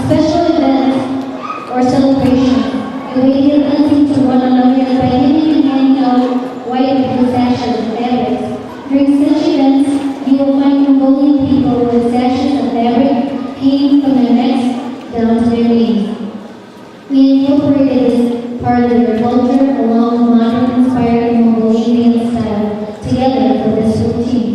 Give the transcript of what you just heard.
Special events or celebrations, a way of dancing to one another by giving and handing out white and blue sashes and fabrics. During such events, you will find Mongolian people with sashes of fabric hanging from their necks down to their knees. We incorporated this part of their culture along with modern inspired Mongolian style together for this routine.